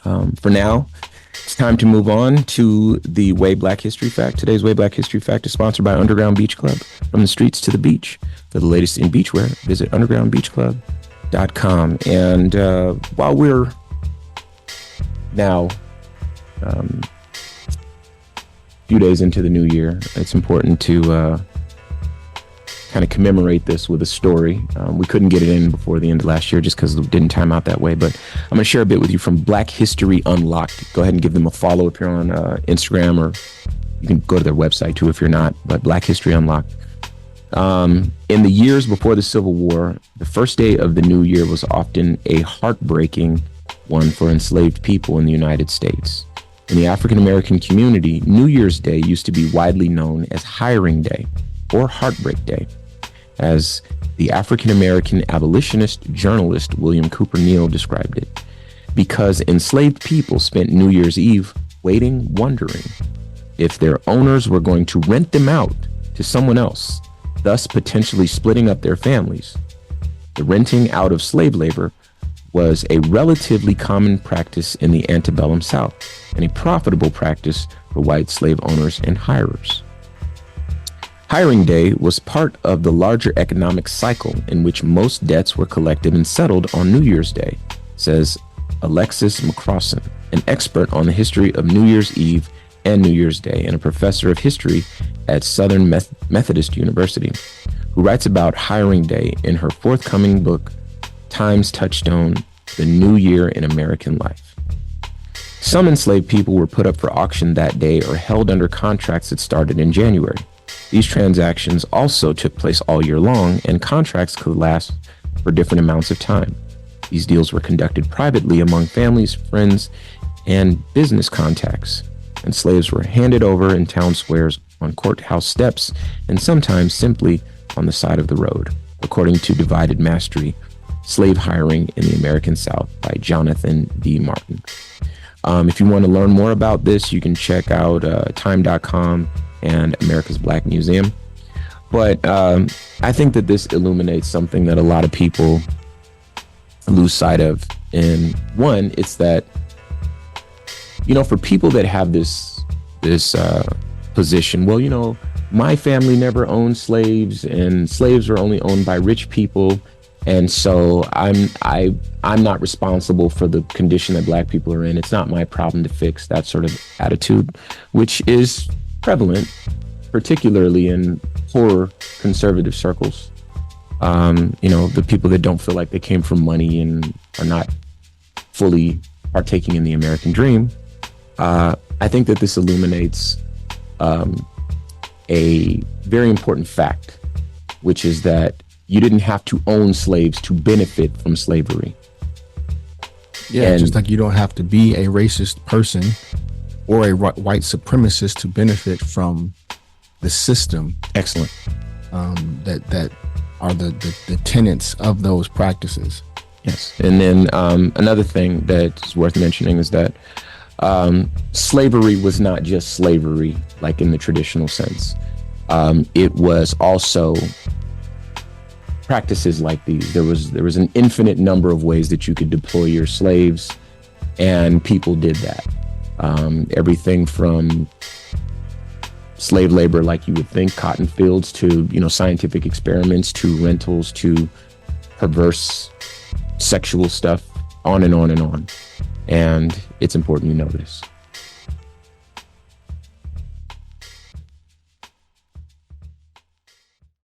For now, it's time to move on to the Way Black History Fact. Today's Way Black History Fact is sponsored by Underground Beach Club. From the streets to the beach. For the latest in beachwear, visit undergroundbeachclub.com. And while we're now a few days into the new year, it's important to kind of commemorate this with a story. We couldn't get it in before the end of last year just because it didn't time out that way. But I'm going to share a bit with you from Black History Unlocked. Go ahead and give them a follow if you're on Instagram, or you can go to their website too if you're not. But Black History Unlocked. In the years before the Civil War, the first day of the new year was often a heartbreaking one for enslaved people in the United States. In the African American community, New Year's Day used to be widely known as Hiring Day or Heartbreak Day, as the African-American abolitionist journalist William Cooper Neal described it, because enslaved people spent New Year's Eve waiting, wondering if their owners were going to rent them out to someone else, thus potentially splitting up their families. The renting out of slave labor was a relatively common practice in the antebellum South, and a profitable practice for white slave owners and hirers. Hiring Day was part of the larger economic cycle in which most debts were collected and settled on New Year's Day, says Alexis McCrossan, an expert on the history of New Year's Eve and New Year's Day and a professor of history at Southern Methodist University, who writes about Hiring Day in her forthcoming book, Time's Touchstone: The New Year in American Life. Some enslaved people were put up for auction that day or held under contracts that started in January. These transactions also took place all year long, and contracts could last for different amounts of time. These deals were conducted privately among families, friends, and business contacts, and slaves were handed over in town squares, on courthouse steps, and sometimes simply on the side of the road, according to Divided Mastery: Slave Hiring in the American South by Jonathan D. Martin. If you want to learn more about this, you can check out time.com and America's Black Museum. But I think that this illuminates something that a lot of people lose sight of. And one, it's that, for people that have this position, well, my family never owned slaves, and slaves are only owned by rich people, and so I'm not responsible for the condition that Black people are in. It's not my problem to fix. That sort of attitude, which is prevalent, particularly in poor conservative circles. The people that don't feel like they came from money and are not fully partaking in the American dream. I think that this illuminates a very important fact, which is that you didn't have to own slaves to benefit from slavery. Yeah, just like you don't have to be a racist person or a white supremacist to benefit from the system. Excellent. That are the tenets of those practices. Yes. And then another thing that's worth mentioning is that slavery was not just slavery, like in the traditional sense. It was also practices like these. There was an infinite number of ways that you could deploy your slaves, and people did that. Everything from slave labor, like you would think, cotton fields, to scientific experiments, to rentals, to perverse sexual stuff, on and on and on. And it's important you know this.